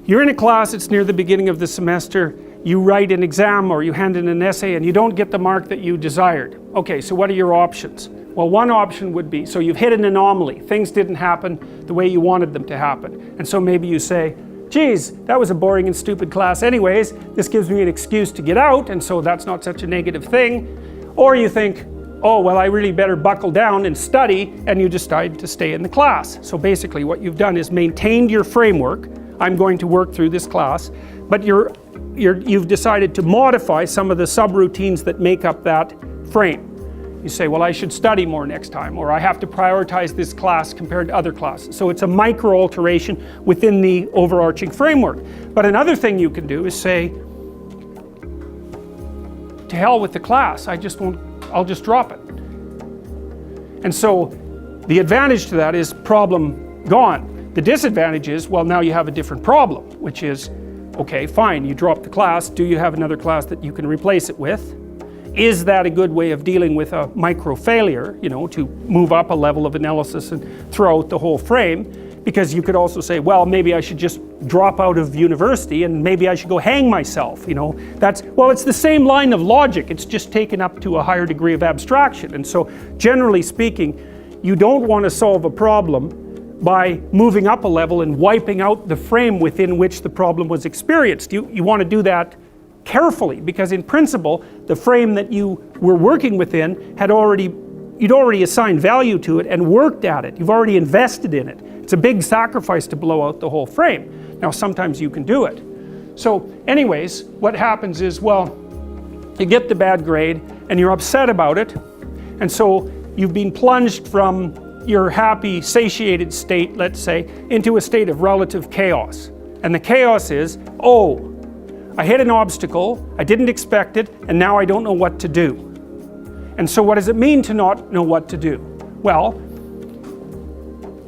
You're in a class, it's near the beginning of the semester, you write an exam or you hand in an essay and you don't get the mark that you desired. Okay, so what are your options? Well, one option would be, so you've hit an anomaly. Things didn't happen the way you wanted them to happen. And so maybe you say, geez, that was a boring and stupid class anyways. This gives me an excuse to get out, and so that's not such a negative thing. Or you think, oh, well, I really better buckle down and study, and you decide to stay in the class. So basically what you've done is maintained your framework. I'm going to work through this class, but you've decided to modify some of the subroutines that make up that frame. You say, well, I should study more next time, or I have to prioritize this class compared to other classes. So it's a micro alteration within the overarching framework. But another thing you can do is say, to hell with the class, I'll just drop it. And so the advantage to that is problem gone. The disadvantage is, well, now you have a different problem, which is, okay, fine, you drop the class, do you have another class that you can replace it with? Is that a good way of dealing with a micro failure, you know, to move up a level of analysis and throw out the whole frame? Because you could also say, well, maybe I should just drop out of university and maybe I should go hang myself, you know. Well, it's the same line of logic, it's just taken up to a higher degree of abstraction. And so, generally speaking, you don't want to solve a problem by moving up a level and wiping out the frame within which the problem was experienced. You want to do that carefully, because in principle, the frame that you were working within you'd already assigned value to it and worked at it. You've already invested in it. It's a big sacrifice to blow out the whole frame. Now, sometimes you can do it. So anyways, what happens is, well, you get the bad grade and you're upset about it. And so you've been plunged from your happy, satiated state, let's say, into a state of relative chaos. And the chaos is, oh, I hit an obstacle, I didn't expect it, and now I don't know what to do. And so what does it mean to not know what to do? Well,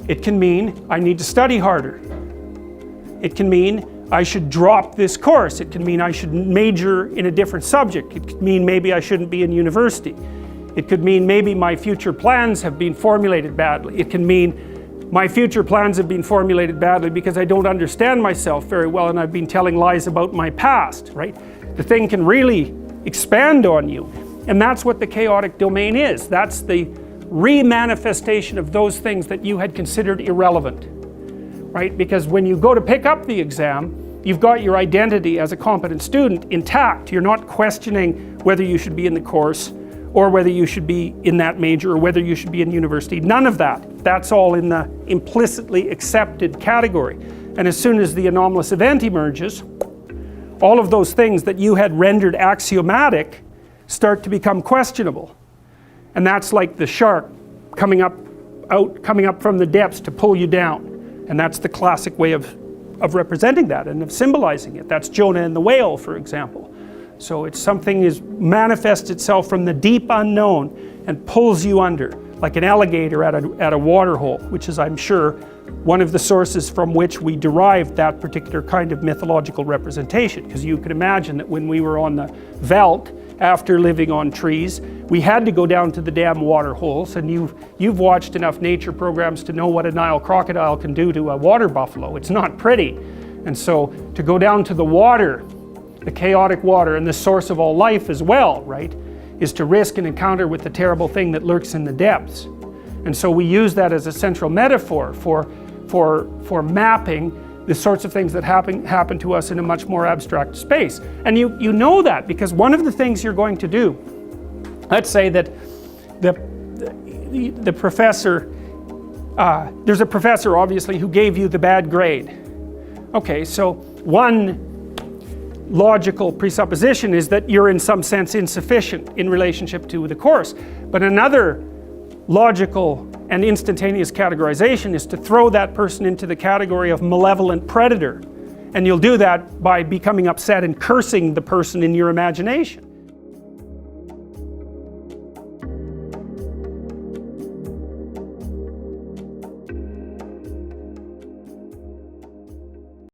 it can mean I need to study harder. It can mean I should drop this course. It can mean I should major in a different subject. It could mean maybe I shouldn't be in university. It could mean maybe my future plans have been formulated badly. It can mean my future plans have been formulated badly because I don't understand myself very well and I've been telling lies about my past, right? The thing can really expand on you. And that's what the chaotic domain is. That's the re-manifestation of those things that you had considered irrelevant, right? Because when you go to pick up the exam, you've got your identity as a competent student intact. You're not questioning whether you should be in the course or whether you should be in that major or whether you should be in university. None of that. That's all in the implicitly accepted category. And as soon as the anomalous event emerges, all of those things that you had rendered axiomatic start to become questionable. And that's like the shark coming up from the depths to pull you down. And that's the classic way of representing that and of symbolizing it. That's Jonah and the whale, for example. So it's something is manifests itself from the deep unknown and pulls you under, like an alligator at a water hole, which is, I'm sure, one of the sources from which we derived that particular kind of mythological representation. Because you can imagine that when we were on the veldt, after living on trees, we had to go down to the damn water holes, and you've watched enough nature programs to know what a Nile crocodile can do to a water buffalo. It's not pretty. And so to go down to the water, the chaotic water, and the source of all life as well, right, is to risk an encounter with the terrible thing that lurks in the depths. And so we use that as a central metaphor for mapping the sorts of things that happen to us in a much more abstract space. And you know that because one of the things you're going to do, let's say that the professor, there's a professor obviously who gave you the bad grade. Okay, so one logical presupposition is that you're in some sense insufficient in relationship to the course. But another logical and instantaneous categorization is to throw that person into the category of malevolent predator. And you'll do that by becoming upset and cursing the person in your imagination.